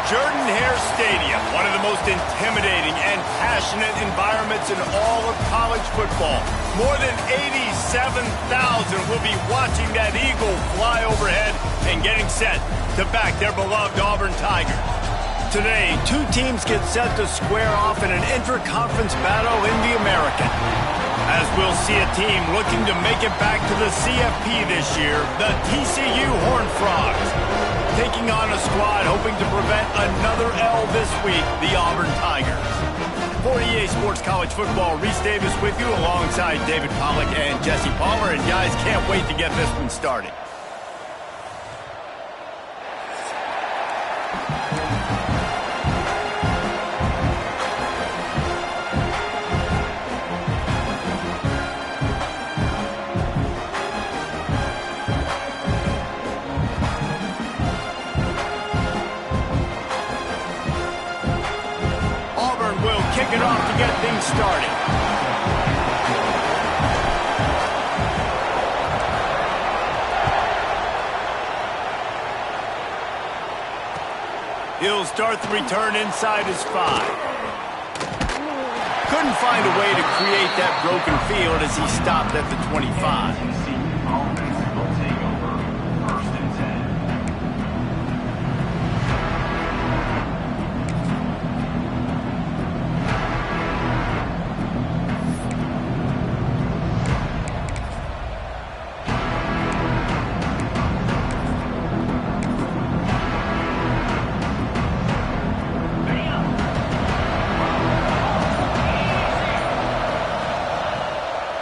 Jordan-Hare Stadium, one of the most intimidating and passionate environments in all of college football. More than 87,000 will be watching that eagle fly overhead and getting set to back their beloved Auburn Tigers. Today, two teams get set to square off in an inter-conference battle in the American. As we'll see a team looking to make it back to the CFP this year, the TCU Horned Frogs, taking on a squad hoping to prevent another L this week, the Auburn Tigers. For EA Sports College Football, Reese Davis with you alongside David Pollack and Jesse Palmer. And guys, can't wait to get this one started. Kick it off to get things started. He'll start the return inside his 5. Couldn't find a way to create that broken field as he stopped at the 25.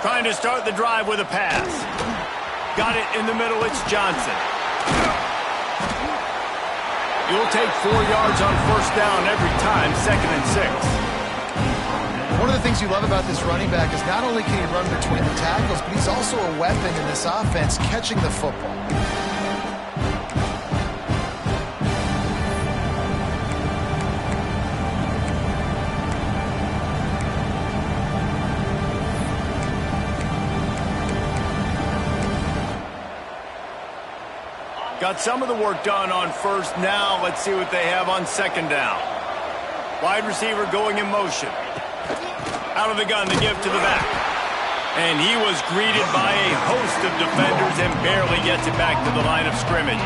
Trying to start the drive with a pass. Got it in the middle, it's Johnson. You'll take 4 yards on first down every time, 2nd and 6. One of the things you love about this running back is not only can he run between the tackles, but he's also a weapon in this offense catching the football. Got some of the work done on first. Now let's see what they have on 2nd down. Wide receiver going in motion. Out of the gun, the give to the back. And he was greeted by a host of defenders and barely gets it back to the line of scrimmage.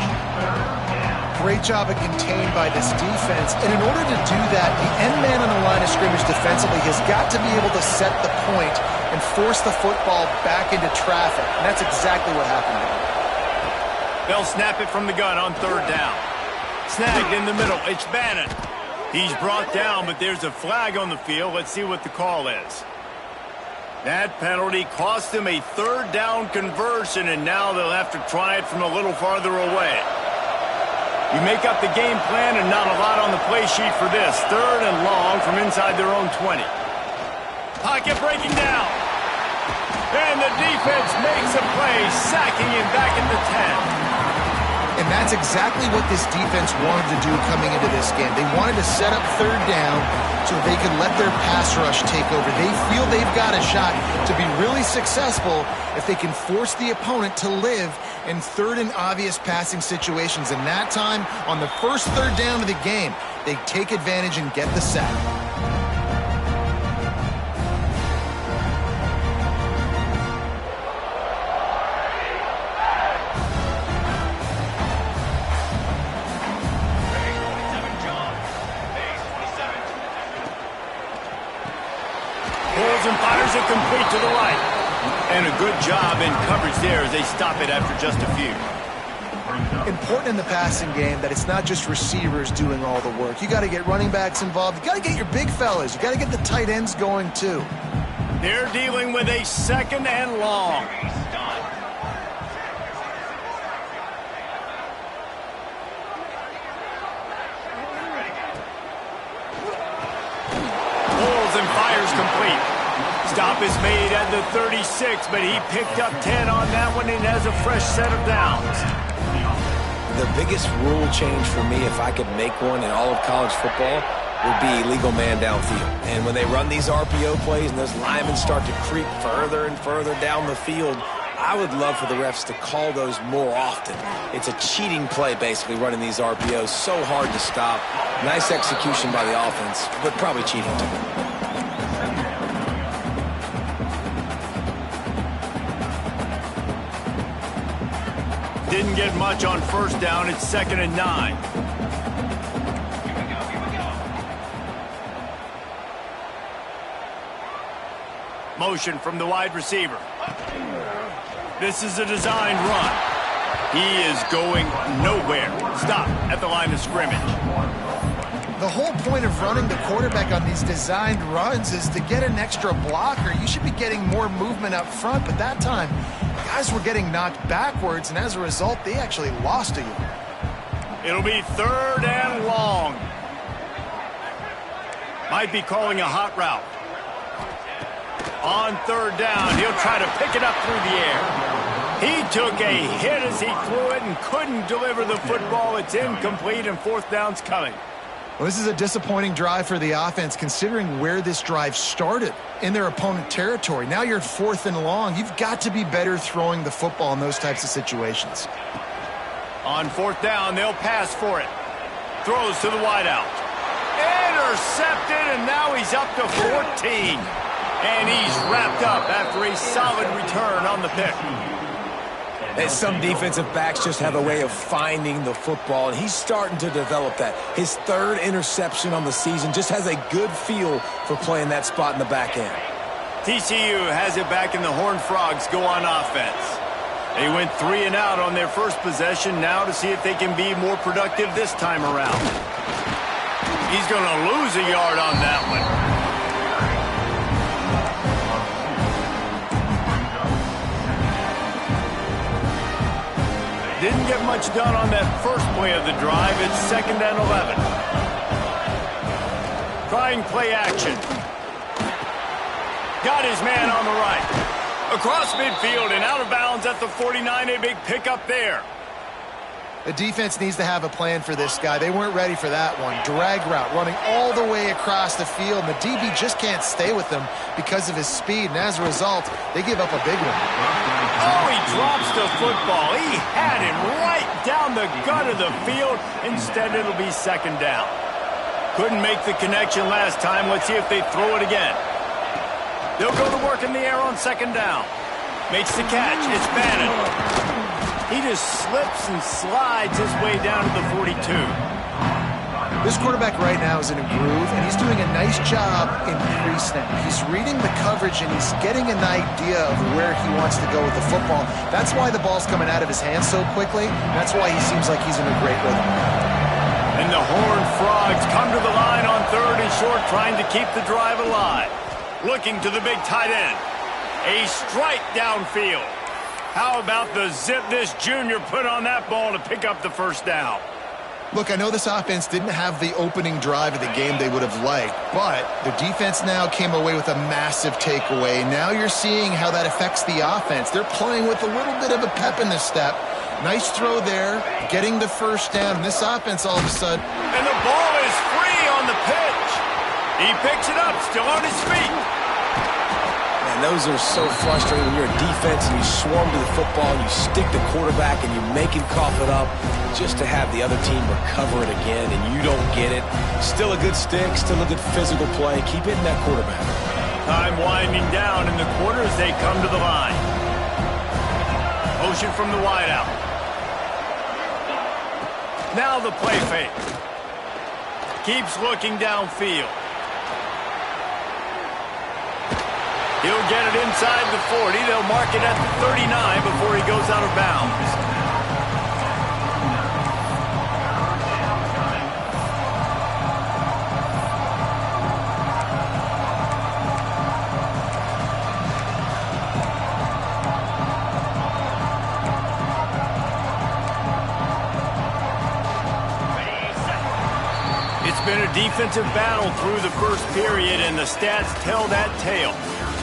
Great job of contained by this defense. And in order to do that, the end man on the line of scrimmage defensively has got to be able to set the point and force the football back into traffic. And that's exactly what happened there. They'll snap it from the gun on 3rd down. Snagged in the middle. It's Bannon. He's brought down, but there's a flag on the field. Let's see what the call is. That penalty cost them a 3rd down conversion, and now they'll have to try it from a little farther away. You make up the game plan and not a lot on the play sheet for this. 3rd and long from inside their own 20. Pocket breaking down. And the defense makes a play, sacking him back at the 10. And that's exactly what this defense wanted to do coming into this game. They wanted to set up 3rd down so they could let their pass rush take over. They feel they've got a shot to be really successful if they can force the opponent to live in 3rd and obvious passing situations. And that time, on the first 3rd down of the game, they take advantage and get the sack. And fires it complete to the right. And a good job in coverage there as they stop it after just a few. Important in the passing game that it's not just receivers doing all the work. You got to get running backs involved. You got to get your big fellas. You got to get the tight ends going too. They're dealing with a 2nd and long. Pulls and fires complete. Stop is made at the 36, but he picked up 10 on that one and has a fresh set of downs. The biggest rule change for me, if I could make one in all of college football, would be legal man downfield. And when they run these RPO plays and those linemen start to creep further and further down the field, I would love for the refs to call those more often. It's a cheating play, basically, running these RPOs. So hard to stop. Nice execution by the offense, but probably cheating too. Didn't get much on first down. It's 2nd and 9. Motion from the wide receiver. This is a designed run. He is going nowhere. Stop at the line of scrimmage. The whole point of running the quarterback on these designed runs is to get an extra blocker. You should be getting more movement up front, but that time, guys were getting knocked backwards, and as a result, they actually lost a yard. It'll be 3rd and long. Might be calling a hot route. On 3rd down, he'll try to pick it up through the air. He took a hit as he threw it and couldn't deliver the football. It's incomplete, and 4th down's coming. Well, this is a disappointing drive for the offense, considering where this drive started, in their opponent territory. Now you're 4th and long. You've got to be better throwing the football in those types of situations. On 4th down, they'll pass for it. Throws to the wideout. Intercepted, and now he's up to 14. And he's wrapped up after a solid return on the pick. And some defensive backs just have a way of finding the football, and he's starting to develop that. His 3rd interception on the season, just has a good feel for playing that spot in the back end. TCU has it back, and the Horned Frogs go on offense. They went 3 and out on their first possession, now to see if they can be more productive this time around. He's going to lose a yard on that one. Didn't get much done on that first play of the drive. It's 2nd and 11. Trying play action. Got his man on the right. Across midfield and out of bounds at the 49. A big pickup there. The defense needs to have a plan for this guy. They weren't ready for that one. Drag route, running all the way across the field. And the DB just can't stay with them because of his speed. And as a result, they give up a big one. Oh, he drops the football. He had it right down the gut of the field. Instead, it'll be 2nd down. Couldn't make the connection last time. Let's see if they throw it again. They'll go to work in the air on 2nd down. Makes the catch. It's Bannon. He just slips and slides his way down to the 42. This quarterback right now is in a groove, and he's doing a nice job in pre-snap. He's reading the coverage, and he's getting an idea of where he wants to go with the football. That's why the ball's coming out of his hands so quickly. That's why he seems like he's in a great rhythm. And the Horned Frogs come to the line on 3rd and short, trying to keep the drive alive. Looking to the big tight end. A strike downfield. How about the zip this junior put on that ball to pick up the 1st down? Look, I know this offense didn't have the opening drive of the game they would have liked, but the defense now came away with a massive takeaway. Now you're seeing how that affects the offense. They're playing with a little bit of a pep in the step. Nice throw there, getting the 1st down. And this offense all of a sudden... And the ball is free on the pitch. He picks it up, still on his feet. Those are so frustrating when you're a defense and you swarm to the football and you stick the quarterback and you make him cough it up just to have the other team recover it again and you don't get it. Still a good stick, still a good physical play. Keep hitting that quarterback. Time winding down in the quarter as they come to the line. Motion from the wideout. Now the play fake. Keeps looking downfield. He'll get it inside the 40. They'll mark it at the 39 before he goes out of bounds. It's been a defensive battle through the first period, and the stats tell that tale.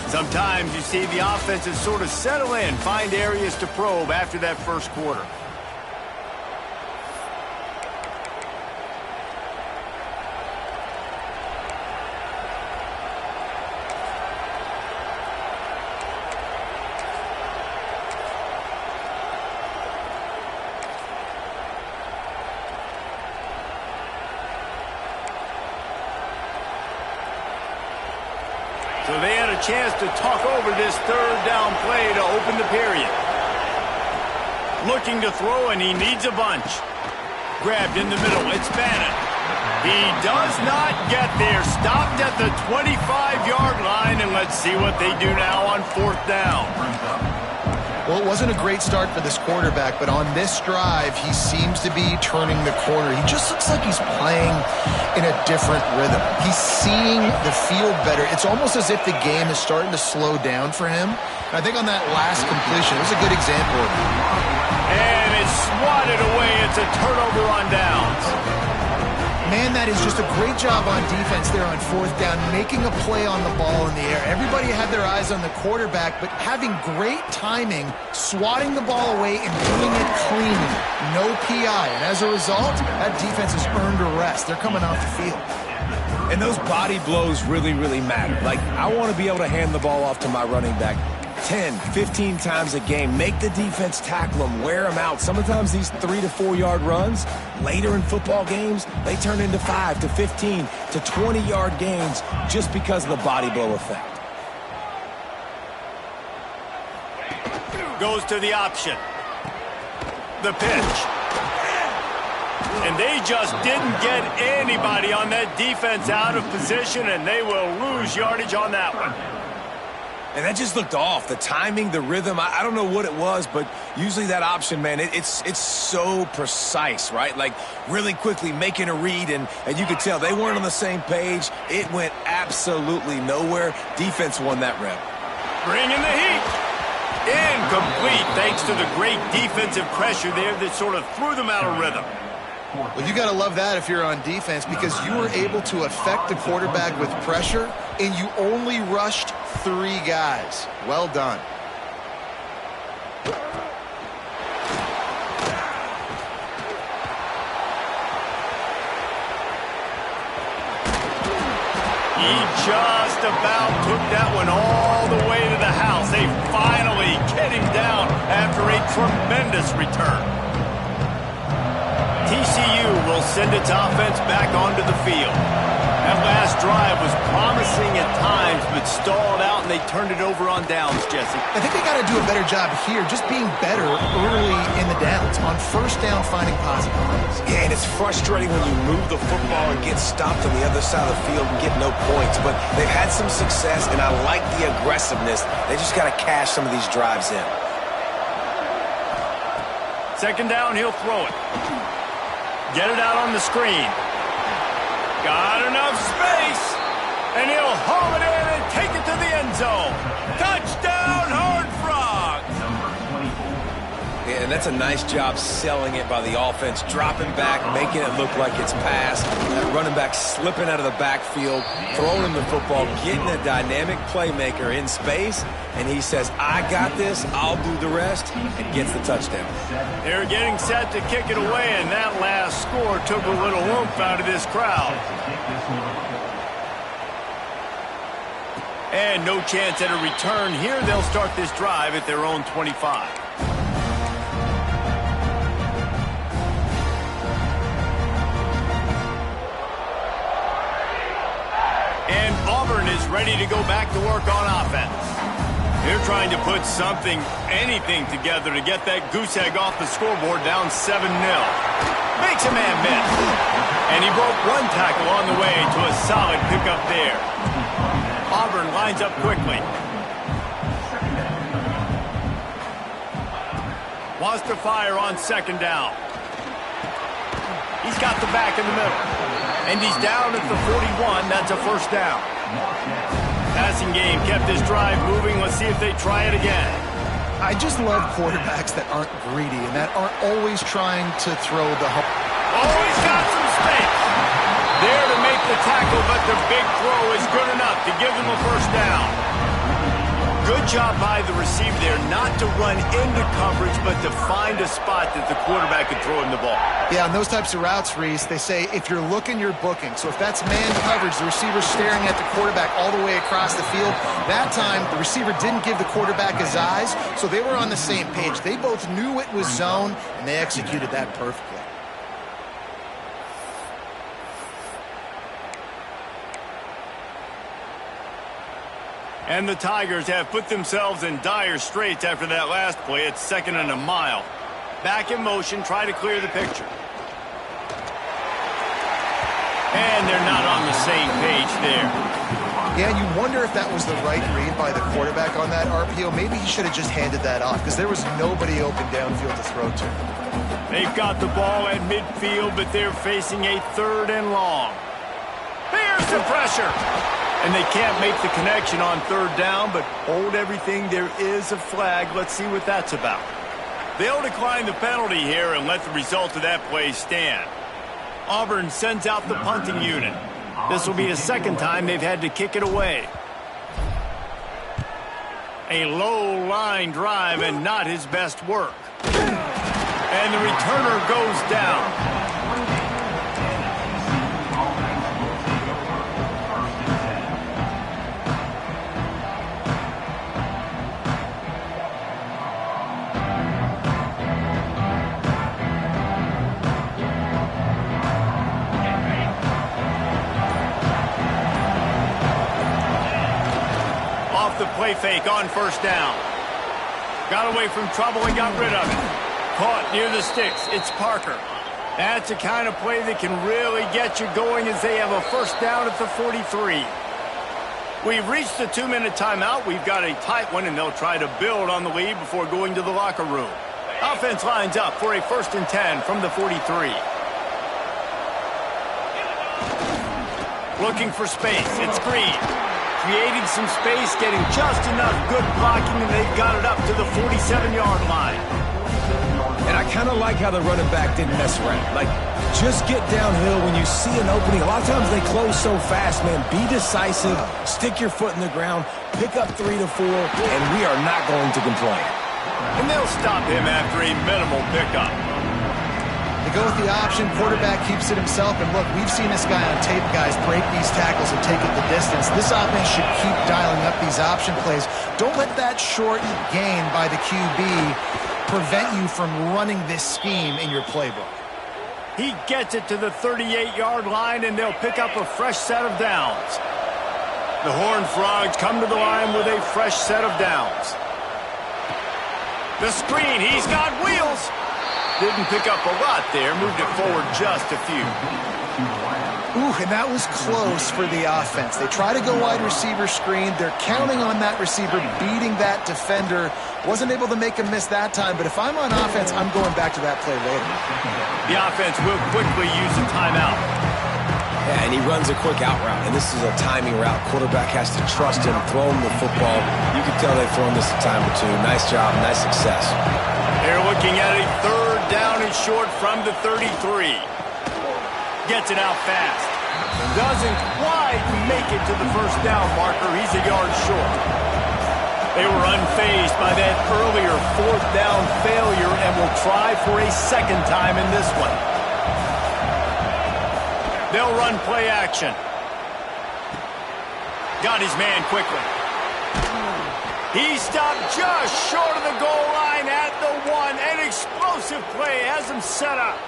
Sometimes you see the offenses sort of settle in, find areas to probe after that first quarter. So they had a chance to talk over this third down play to open the period. Looking to throw, and he needs a bunch. Grabbed in the middle. It's Bannon. He does not get there. Stopped at the 25-yard line, and let's see what they do now on fourth down. Well, it wasn't a great start for this quarterback, but on this drive, he seems to be turning the corner. He just looks like he's playing in a different rhythm. He's seeing the field better. It's almost as if the game is starting to slow down for him. I think on that last completion, it was a good example of it. And it's swatted away. It's a turnover on downs. Man, that is just a great job on defense there on fourth down, making a play on the ball in the air. Everybody had their eyes on the quarterback, but having great timing, swatting the ball away and doing it cleanly. No PI. And as a result, that defense has earned a rest. They're coming off the field. And those body blows really, really matter. Like, I want to be able to hand the ball off to my running back 10, 15 times a game. Make the defense tackle them, wear them out. Sometimes these 3 to 4 yard runs, later in football games, they turn into 5 to 15 to 20 yard gains just because of the body blow effect. Goes to the option. The pitch. And they just didn't get anybody on that defense out of position, and they will lose yardage on that one. And that just looked off. The timing, the rhythm, I don't know what it was, but usually that option, man, it's so precise, right? Like, really quickly making a read, and you could tell they weren't on the same page. It went absolutely nowhere. Defense won that rep. Bringing the heat. Incomplete, thanks to the great defensive pressure there that sort of threw them out of rhythm. Well, you got to love that if you're on defense, because you were able to affect the quarterback with pressure, and you only rushed 3 guys. Well done. He just about took that one all the way to the house. They finally get him down after a tremendous return. TCU will send its offense back onto the field. That last drive was promising at times, but stalled out, and they turned it over on downs, Jesse. I think they got to do a better job here, just being better early in the downs. On first down, finding positive plays. Yeah, and it's frustrating when you move the football and get stopped on the other side of the field and get no points. But they've had some success, and I like the aggressiveness. They just got to cash some of these drives in. Second down, he'll throw it. Get it out on the screen. Got enough space. And he'll haul it in and take it to the end zone. Touchdown, Horned Frogs. Yeah, and that's a nice job selling it by the offense. Dropping back, making it look like it's passed. That running back slipping out of the backfield, throwing him the football, getting a dynamic playmaker in space. And he says, I got this, I'll do the rest, and gets the touchdown. They're getting set to kick it away, and that last score took a little oomph out of this crowd. And no chance at a return here. They'll start this drive at their own 25. And Auburn is ready to go back to work on offense. They're trying to put something, anything together to get that goose egg off the scoreboard down 7-0. Makes a man miss. And he broke one tackle on the way to a solid pickup there. Auburn lines up quickly. Wants to fire on second down. He's got the back in the middle. And he's down at the 41. That's a first down. Passing game kept this drive moving. Let's see if they try it again. I just love quarterbacks that aren't greedy and that aren't always trying to throw the hook. Always got some space. There to make the tackle, but the big throw is good enough to give them a first down. Good job by the receiver there not to run into coverage, but to find a spot that the quarterback could throw him the ball. Yeah, on those types of routes, Reese, they say if you're looking, you're booking. So if that's man coverage, the receiver's staring at the quarterback all the way across the field. That time, the receiver didn't give the quarterback his eyes, so they were on the same page. They both knew it was zone, and they executed that perfectly. And the Tigers have put themselves in dire straits after that last play. It's 2nd and a mile. Back in motion, try to clear the picture. And they're not on the same page there. Yeah, and you wonder if that was the right read by the quarterback on that RPO. Maybe he should have just handed that off because there was nobody open downfield to throw to. They've got the ball at midfield, but they're facing a 3rd and long. Here's the pressure. And they can't make the connection on 3rd down, but hold everything. There is a flag. Let's see what that's about. They'll decline the penalty here and let the result of that play stand. Auburn sends out the punting unit. This will be a 2nd time they've had to kick it away. A low line drive and not his best work. And the returner goes down. The play fake on 1st down. Got away from trouble and got rid of it. Caught near the sticks. It's Parker. That's the kind of play that can really get you going as they have a 1st down at the 43. We've reached the 2-minute timeout. We've got a tight one, and they'll try to build on the lead before going to the locker room. Offense lines up for a 1st and 10 from the 43. Looking for space. It's Green. Creating some space, getting just enough good blocking, and they've got it up to the 47-yard line. And I kind of like how the running back didn't mess around. Like, just get downhill when you see an opening. A lot of times they close so fast, man. Be decisive, stick your foot in the ground, pick up 3 to 4, and we are not going to complain. And they'll stop him after a minimal pickup. They go with the option, quarterback keeps it himself, and look, we've seen this guy on tape, guys, break these tackles and take it the distance. This offense should keep dialing up these option plays. Don't let that short gain by the QB prevent you from running this scheme in your playbook. He gets it to the 38-yard line, and they'll pick up a fresh set of downs. The Horned Frogs come to the line with a fresh set of downs. The screen, he's got wheels. Didn't pick up a lot there, moved it forward just a few. Ooh, and that was close for the offense. They try to go wide receiver screen. They're counting on that receiver beating that defender. Wasn't able to make a miss that time, but if I'm on offense, I'm going back to that play later. The offense will quickly use a timeout. Yeah, and he runs a quick out route, and this is a timing route. Quarterback has to trust him, throw him the football. You can tell they've thrown this a time or two. Nice job, nice success. They're looking at a 3rd down and short from the 33. Gets it out fast. Doesn't quite make it to the 1st down marker. He's a yard short. They were unfazed by that earlier 4th down failure and will try for a 2nd time in this one. They'll run play action. Got his man quickly. He stopped just short of the goal line at the 1. An explosive play has him set up.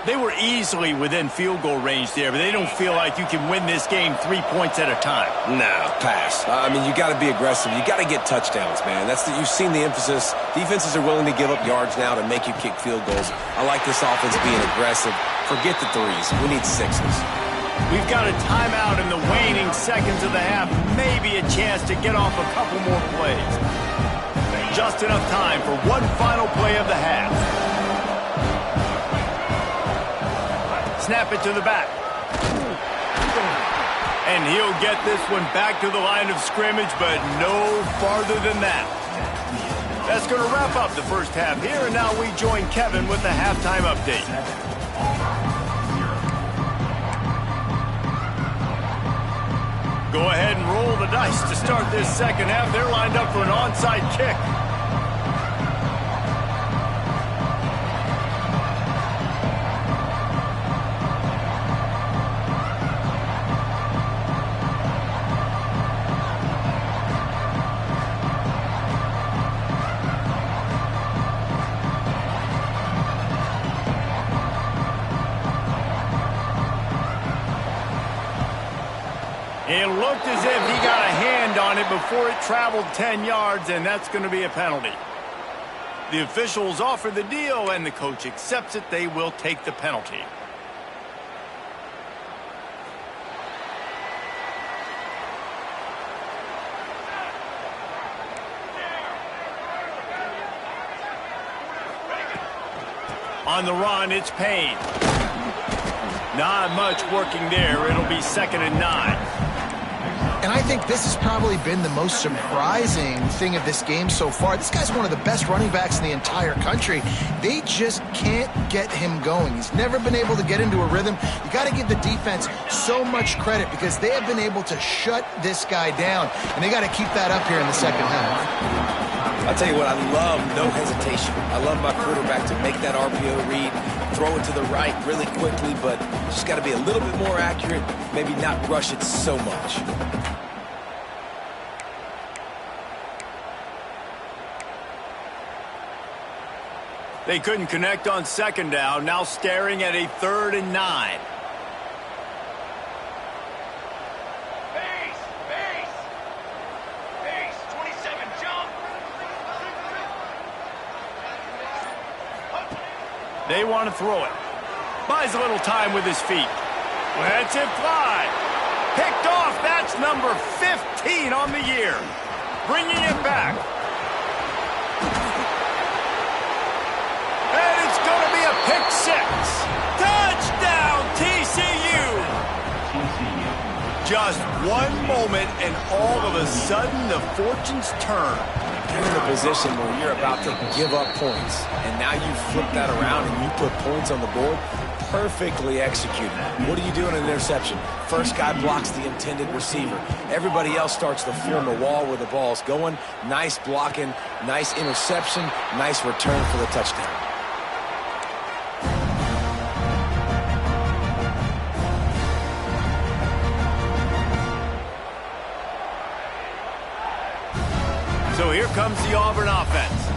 They were easily within field goal range there, but they don't feel like you can win this game 3 points at a time. No, pass. I mean, you got to be aggressive. You got to get touchdowns, man. You've seen the emphasis. Defenses are willing to give up yards now to make you kick field goals. I like this offense being aggressive. Forget the 3s. We need 6s. We've got a timeout in the waning seconds of the half. Maybe a chance to get off a couple more plays. Just enough time for one final play of the half. Snap it to the back. And he'll get this one back to the line of scrimmage, but no farther than that. That's going to wrap up the first half here, and now we join Kevin with the halftime update. Go ahead and roll the dice to start this second half. They're lined up for an onside kick. It looked as if he got a hand on it before it traveled 10 yards, and that's going to be a penalty. The officials offer the deal, and the coach accepts it. They will take the penalty. On the run, it's Payne. Not much working there. It'll be 2nd and 9. And I think this has probably been the most surprising thing of this game so far. This guy's one of the best running backs in the entire country. They just can't get him going. He's never been able to get into a rhythm. You got to give the defense so much credit because they have been able to shut this guy down. And they got to keep that up here in the second half. I'll tell you what, I love no hesitation. I love my quarterback to make that RPO read, throw it to the right really quickly, but just got to be a little bit more accurate, maybe not rush it so much. They couldn't connect on 2nd down, now staring at a 3rd and 9. They want to throw it. Buys a little time with his feet. Lets it fly. Picked off. That's number 15 on the year. Bringing it back. And it's going to be a pick 6. Touchdown, TCU. Just one moment, and all of a sudden, the fortunes turn. You're in a position where you're about to give up points, and now you flip that around and you put points on the board. Perfectly executed. What do you do in an interception? First guy blocks the intended receiver. Everybody else starts to form a wall where the ball's going. Nice blocking, nice interception, nice return for the touchdown. So here comes the Auburn offense.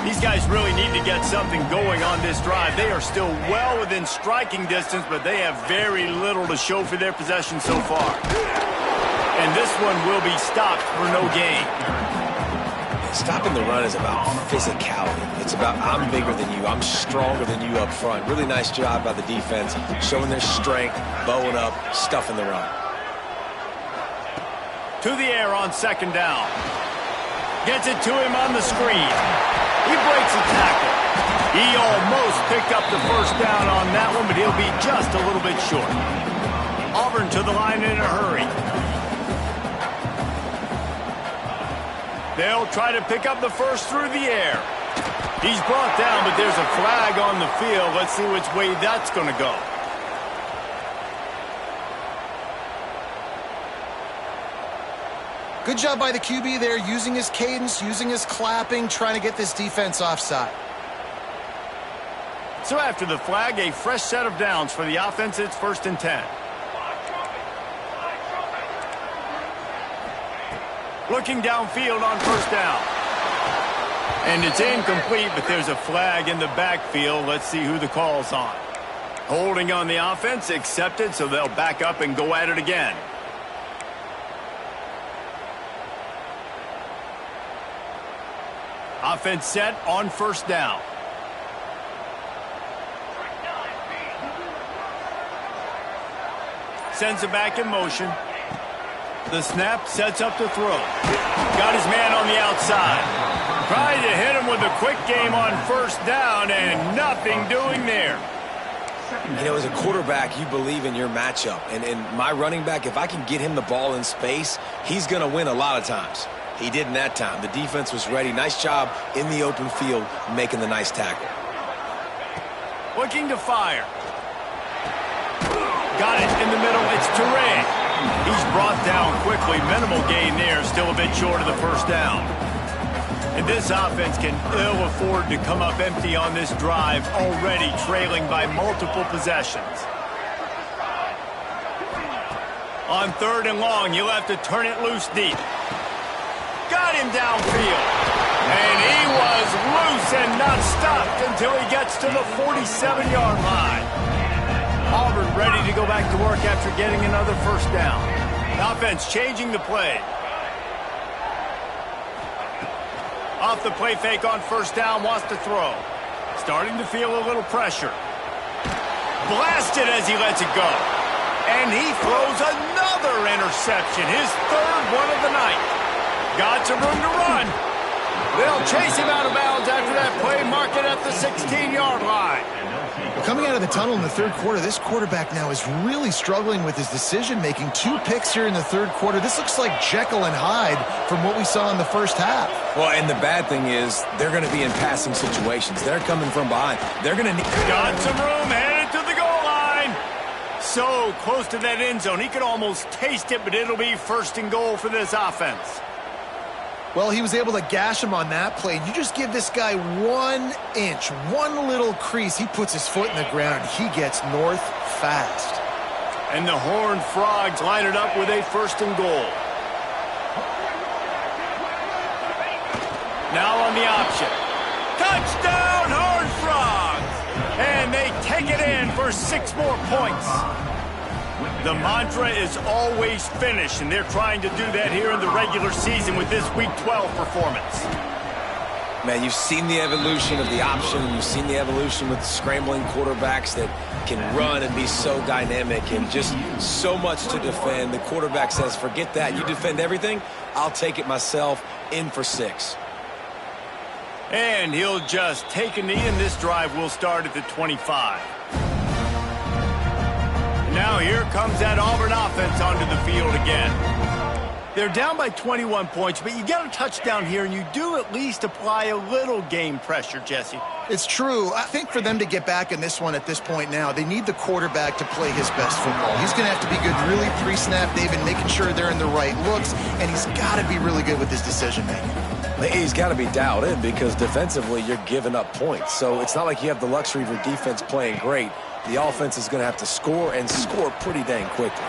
These guys really need to get something going on this drive. They are still well within striking distance, but they have very little to show for their possession so far. And this one will be stopped for no gain. Stopping the run is about physicality. It's about I'm bigger than you, I'm stronger than you up front. Really nice job by the defense, showing their strength, bowing up, stuffing the run. To the air on 2nd down. Gets it to him on the screen. He breaks a tackle. He almost picked up the 1st down on that one, but he'll be just a little bit short. Auburn to the line in a hurry. They'll try to pick up the 1st through the air. He's brought down, but there's a flag on the field. Let's see which way that's going to go. Good job by the QB there, using his cadence, using his clapping, trying to get this defense offside. So after the flag, a fresh set of downs for the offense. It's 1st and 10. Looking downfield on 1st down. And it's incomplete, but there's a flag in the backfield. Let's see who the call's on. Holding on the offense, accepted, so they'll back up and go at it again. Offense set on 1st down. Sends it back in motion. The snap sets up the throw. Got his man on the outside. Tried to hit him with a quick game on 1st down, and nothing doing there. You know, as a quarterback, you believe in your matchup. And my running back, if I can get him the ball in space, he's going to win a lot of times. He did in that time. The defense was ready. Nice job in the open field making the nice tackle. Looking to fire. Got it in the middle. It's Turay. He's brought down quickly. Minimal gain there. Still a bit short of the 1st down. And this offense can ill afford to come up empty on this drive, already trailing by multiple possessions. On 3rd and long, you'll have to turn it loose deep. Got him downfield. And he was loose and not stopped until he gets to the 47-yard line. Auburn ready to go back to work after getting another 1st down. The offense changing the play. Off the play fake on first down, wants to throw. Starting to feel a little pressure. Blasted as he lets it go. And he throws another interception, his third one of the night. Got some room to run. They'll chase him out of bounds after that play, mark it at the 16-yard line. Well, coming out of the tunnel in the third quarter, this quarterback now is really struggling with his decision-making. 2 picks here in the third quarter. This looks like Jekyll and Hyde from what we saw in the first half. Well, and the bad thing is they're going to be in passing situations. They're coming from behind. They're going to need... Got some room, headed to the goal line. So close to that end zone. He could almost taste it, but it'll be first and goal for this offense. Well, he was able to gash him on that play. You just give this guy 1 inch, one little crease. He puts his foot in the ground. He gets north fast. And the Horned Frogs line it up with a first and goal. Now on the option. Touchdown, Horned Frogs! And they take it in for 6 more points. The mantra is always finish, and they're trying to do that here in the regular season with this Week 12 performance. Man, you've seen the evolution of the option. You've seen the evolution with the scrambling quarterbacks that can run and be so dynamic and just so much to defend. The quarterback says, forget that. You defend everything, I'll take it myself. In for 6. And he'll just take a knee, and this drive will start at the 25. Now here comes that Auburn offense onto the field again. They're down by 21 points, but you get a touchdown here, and you do at least apply a little game pressure, Jesse. It's true. I think for them to get back in this one at this point now, they need the quarterback to play his best football. He's going to have to be good really pre-snap, David, making sure they're in the right looks, and he's got to be really good with his decision-making. He's got to be dialed in because defensively you're giving up points. So it's not like you have the luxury of your defense playing great. The offense is going to have to score and score pretty dang quickly.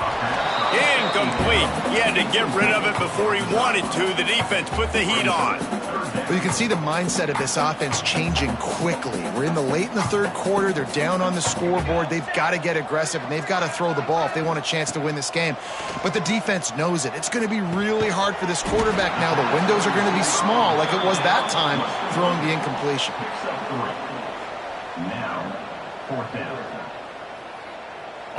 Incomplete. He had to get rid of it before he wanted to. The defense put the heat on. Well, you can see the mindset of this offense changing quickly. We're late in the third quarter. They're down on the scoreboard. They've got to get aggressive, and they've got to throw the ball if they want a chance to win this game. But the defense knows it. It's going to be really hard for this quarterback now. The windows are going to be small like it was that time throwing the incompletion. Now, 4th down.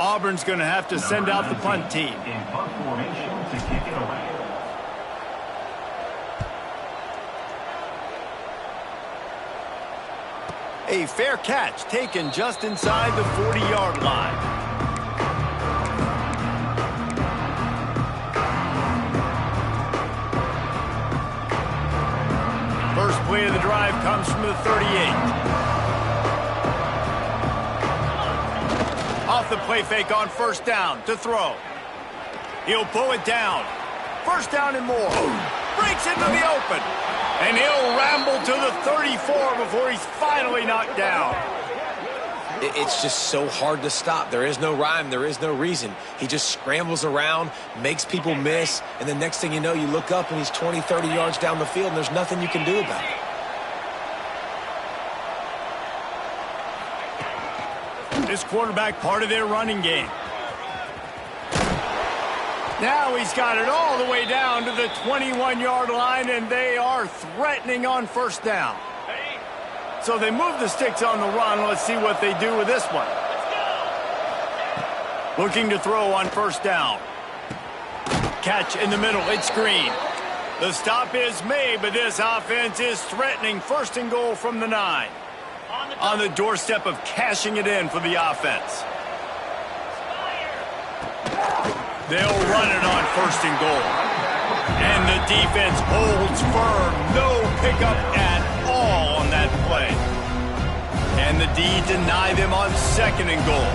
Auburn's going to have to send out the punt team. In punt formation to kick it away. A fair catch taken just inside the 40-yard line. First play of the drive comes from the 38. Off the play fake on first down to throw. He'll pull it down. First down and more. Breaks into the open. And he'll ramble to the 34 before he's finally knocked down. It's just so hard to stop. There is no rhyme. There is no reason. He just scrambles around, makes people miss, and the next thing you know, you look up and he's 20, 30 yards down the field, and there's nothing you can do about it. This quarterback part of their running game. Now he's got it all the way down to the 21-yard line, and they are threatening on first down. So they move the sticks on the run. Let's see what they do with this one. Looking to throw on first down. Catch in the middle. It's Green. The stop is made, but this offense is threatening first and goal from the 9. On the doorstep of cashing it in for the offense. They'll run it on first and goal. And the defense holds firm. No pickup at all on that play. And the D deny them on second and goal.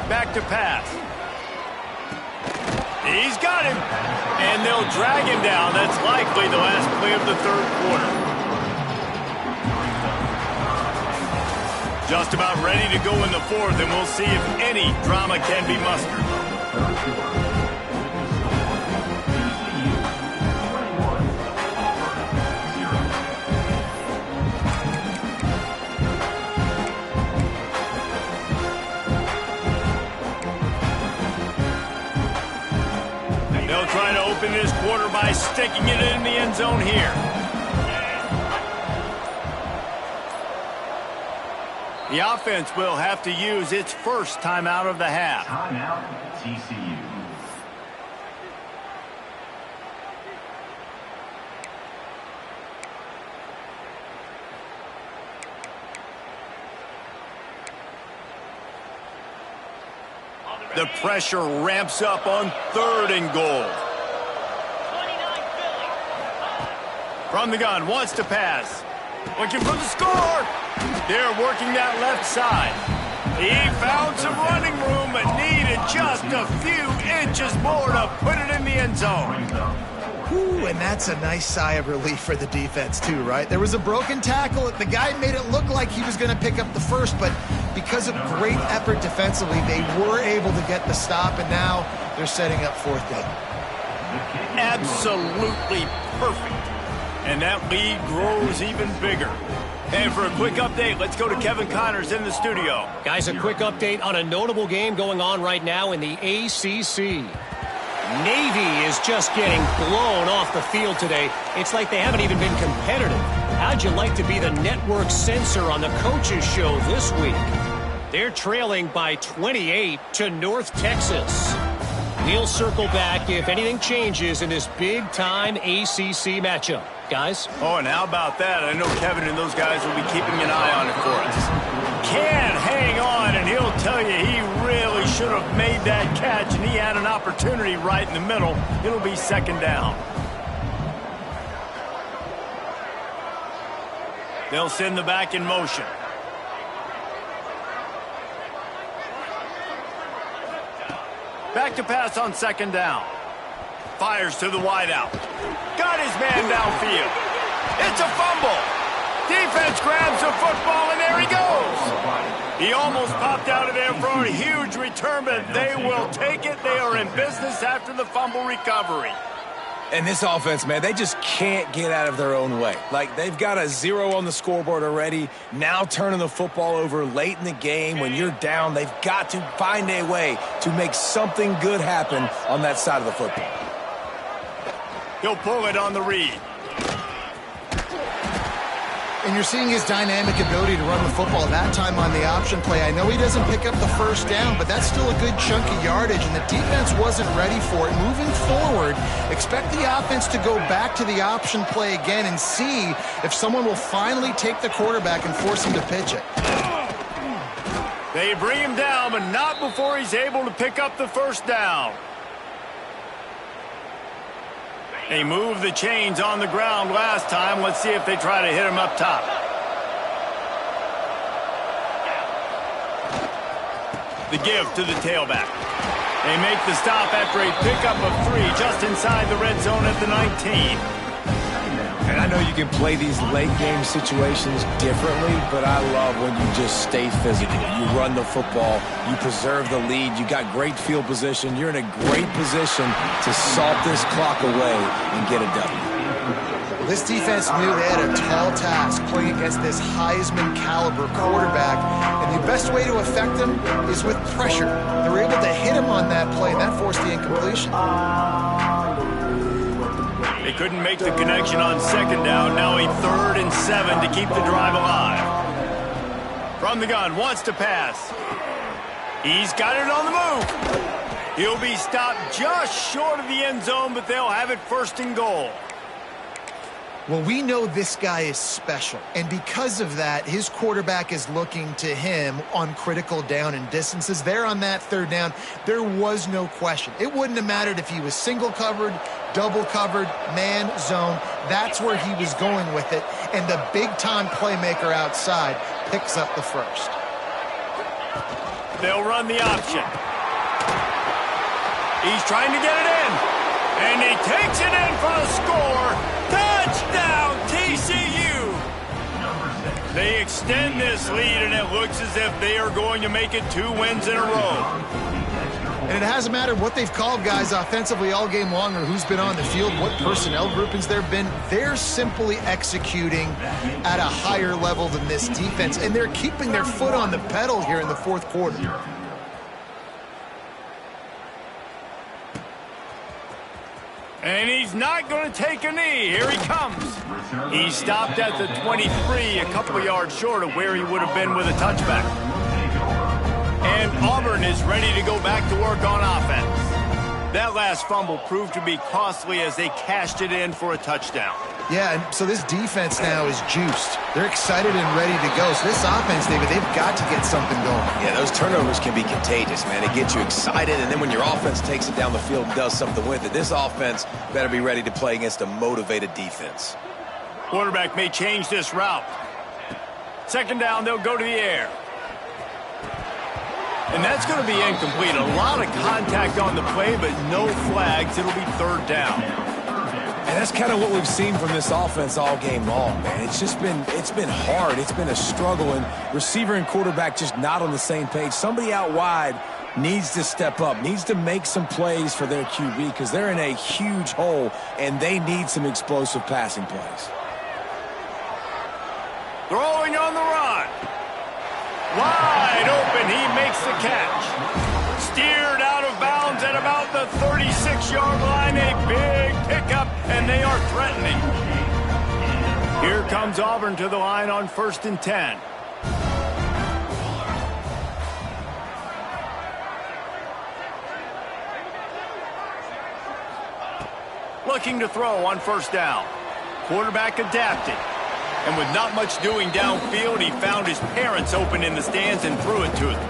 Back to pass. He's got him. And they'll drag him down. That's likely the last play of the third quarter. Just about ready to go in the fourth, and we'll see if any drama can be mustered. open this quarter by sticking it in the end zone here. The offense will have to use its first timeout of the half. Timeout, TCU. The pressure ramps up on 3rd and goal. From the gun, wants to pass. Looking for the score. They're working that left side. He found some running room, but needed just a few inches more to put it in the end zone. Whew, and that's a nice sigh of relief for the defense too, right? There was a broken tackle. The guy made it look like he was going to pick up the first, but because of great effort defensively, they were able to get the stop, and now they're setting up 4th down. Absolutely perfect. And that lead grows even bigger. And for a quick update, let's go to Kevin Connors in the studio. Guys, a quick update on a notable game going on right now in the ACC. Navy is just getting blown off the field today. It's like they haven't even been competitive. How'd you like to be the network censor on the coaches show this week? They're trailing by 28 to North Texas. We'll circle back if anything changes in this big-time ACC matchup. Guys? Oh, and how about that? I know Kevin and those guys will be keeping an eye on it for us. Can hang on, and he'll tell you he really should have made that catch, and he had an opportunity right in the middle. It'll be 2nd down. They'll send the back in motion. Back to pass on 2nd down. Fires to the wideout. Got his man downfield. It's a fumble. Defense grabs the football, and there he goes. He almost popped out of there for a huge return, but they will take it. They are in business after the fumble recovery. And this offense, man, they just can't get out of their own way. Like, they've got a 0 on the scoreboard already. Now turning the football over late in the game when you're down, they've got to find a way to make something good happen on that side of the football. He'll pull it on the read. And you're seeing his dynamic ability to run the football that time on the option play. I know he doesn't pick up the 1st down, but that's still a good chunk of yardage, and the defense wasn't ready for it. Moving forward, expect the offense to go back to the option play again and see if someone will finally take the quarterback and force him to pitch it. They bring him down, but not before he's able to pick up the 1st down. They moved the chains on the ground last time. Let's see if they try to hit him up top. The give to the tailback. They make the stop after a pickup of 3 just inside the red zone at the 19. And I know you can play these late-game situations differently, but I love when you just stay physical. You run the football, you preserve the lead, you got great field position, you're in a great position to salt this clock away and get a W. This defense knew they had a tall task playing against this Heisman-caliber quarterback, and the best way to affect him is with pressure. They were able to hit him on that play, and that forced the incompletion. They couldn't make the connection on 2nd down. Now a 3rd and 7 to keep the drive alive. From the gun, wants to pass. He's got it on the move. He'll be stopped just short of the end zone, but they'll have it 1st and goal. Well, we know this guy is special, and because of that, his quarterback is looking to him on critical down and distances. There on that 3rd down, there was no question. It wouldn't have mattered if he was single covered, double covered, man, zone. That's where he was going with it, and the big-time playmaker outside picks up the 1st. They'll run the option. He's trying to get it in, and he takes it in for the score. Touchdown, TCU! They extend this lead, and it looks as if they are going to make it 2 wins in a row. And it hasn't mattered what they've called guys offensively all game long or who's been on the field, what personnel groupings there have been. They're simply executing at a higher level than this defense, and they're keeping their foot on the pedal here in the 4th quarter. And he's not going to take a knee. Here he comes. He stopped at the 23, a couple of yards short of where he would have been with a touchback. And Auburn is ready to go back to work on offense. That last fumble proved to be costly as they cashed it in for a touchdown. Yeah, and so this defense now is juiced. They're excited and ready to go. So this offense, David, they've got to get something going. Yeah, those turnovers can be contagious, man. It gets you excited, and then when your offense takes it down the field and does something with it, this offense better be ready to play against a motivated defense. Quarterback may change this route. Second down, they'll go to the air. And that's going to be incomplete. A lot of contact on the play, but no flags. It'll be third down. And that's kind of what we've seen from this offense all game long, man. It's been hard. It's been a struggle, and receiver and quarterback just not on the same page. Somebody out wide needs to step up, needs to make some plays for their QB because they're in a huge hole, and they need some explosive passing plays. Throwing on the run. Wide open, he makes the catch. Steered out of bounds at about the 36-yard line. A big pickup, and they are threatening. Here comes Auburn to the line on 1st and 10. Looking to throw on 1st down. Quarterback adapting. And with not much doing downfield, he found his parents open in the stands and threw it to them.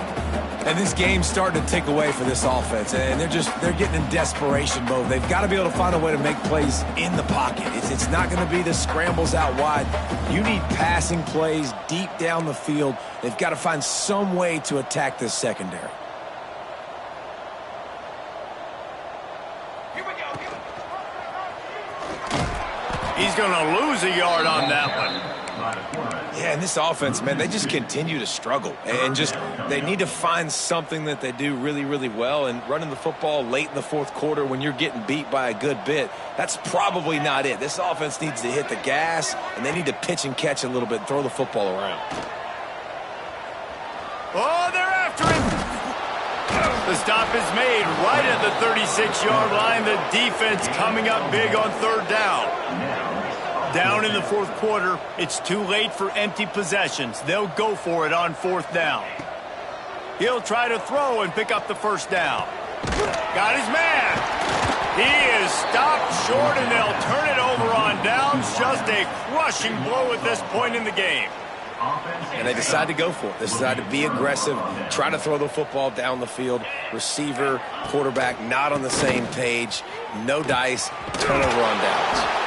And this game's starting to tick away for this offense, and they're getting in desperation mode. They've got to be able to find a way to make plays in the pocket. It's not going to be the scrambles out wide. You need passing plays deep down the field. They've got to find some way to attack this secondary. He's going to lose a yard on that one. Yeah, and this offense, man, they just continue to struggle. And they need to find something that they do really, really well. And running the football late in the fourth quarter when you're getting beat by a good bit, that's probably not it. This offense needs to hit the gas, and they need to pitch and catch a little bit and throw the football around. Oh, they're after him. The stop is made right at the 36-yard line. The defense coming up big on 3rd down. Down in the fourth quarter, it's too late for empty possessions. They'll go for it on 4th down. He'll try to throw and pick up the 1st down. Got his man. He is stopped short, and they'll turn it over on downs. Just a crushing blow at this point in the game. And they decide to go for it. They decide to be aggressive, try to throw the football down the field. Receiver, quarterback, not on the same page. No dice, turnover on downs.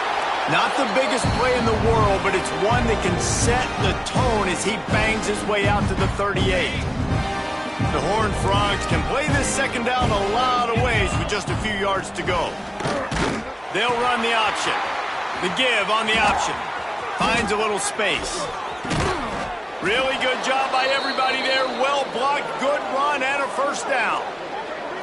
Not the biggest play in the world, but it's one that can set the tone as he bangs his way out to the 38. The Horned Frogs can play this second down a lot of ways with just a few yards to go. They'll run the option. The give on the option. Finds a little space. Really good job by everybody there. Well blocked, good run, and a 1st down.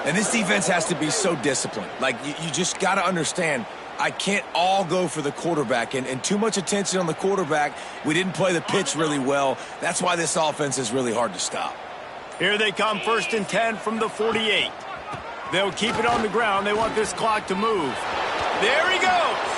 And this defense has to be so disciplined. Like, you just got to understand, I can't all go for the quarterback, and too much attention on the quarterback. We didn't play the pitch really well. That's why this offense is really hard to stop. Here they come, 1st and 10 from the 48. They'll keep it on the ground. They want this clock to move. There he goes.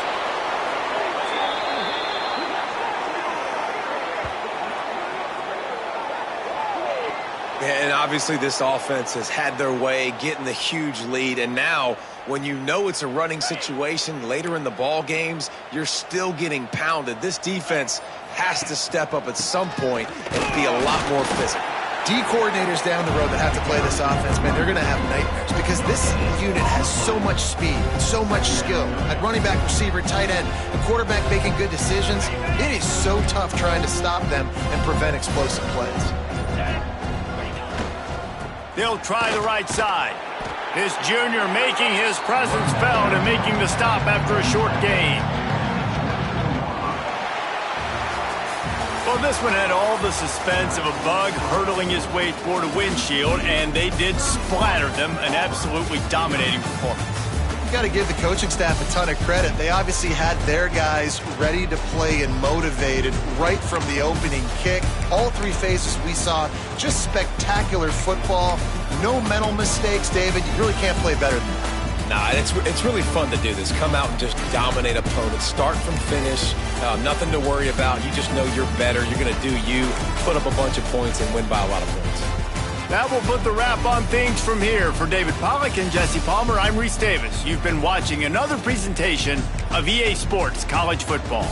And obviously this offense has had their way, getting the huge lead, and now when you know it's a running situation later in the ball games, you're still getting pounded. This defense has to step up at some point and be a lot more physical. D coordinators down the road that have to play this offense, man, they're going to have nightmares because this unit has so much speed, so much skill. At running back, receiver, tight end, the quarterback making good decisions. It is so tough trying to stop them and prevent explosive plays. They'll try the right side. This junior making his presence felt and making the stop after a short gain. Well, this one had all the suspense of a bug hurtling his way toward a windshield, and they did splatter them. An absolutely dominating performance. You got to give the coaching staff a ton of credit. They obviously had their guys ready to play and motivated right from the opening kick. All 3 phases we saw, just spectacular football. No mental mistakes, David. You really can't play better than that. Nah, it's really fun to do this. Come out and just dominate opponents. Start from finish. Nothing to worry about. You just know you're better. You're going to do you, put up a bunch of points, and win by a lot of points. That will put the wrap on things from here. For David Pollack and Jesse Palmer, I'm Reese Davis. You've been watching another presentation of EA Sports College Football.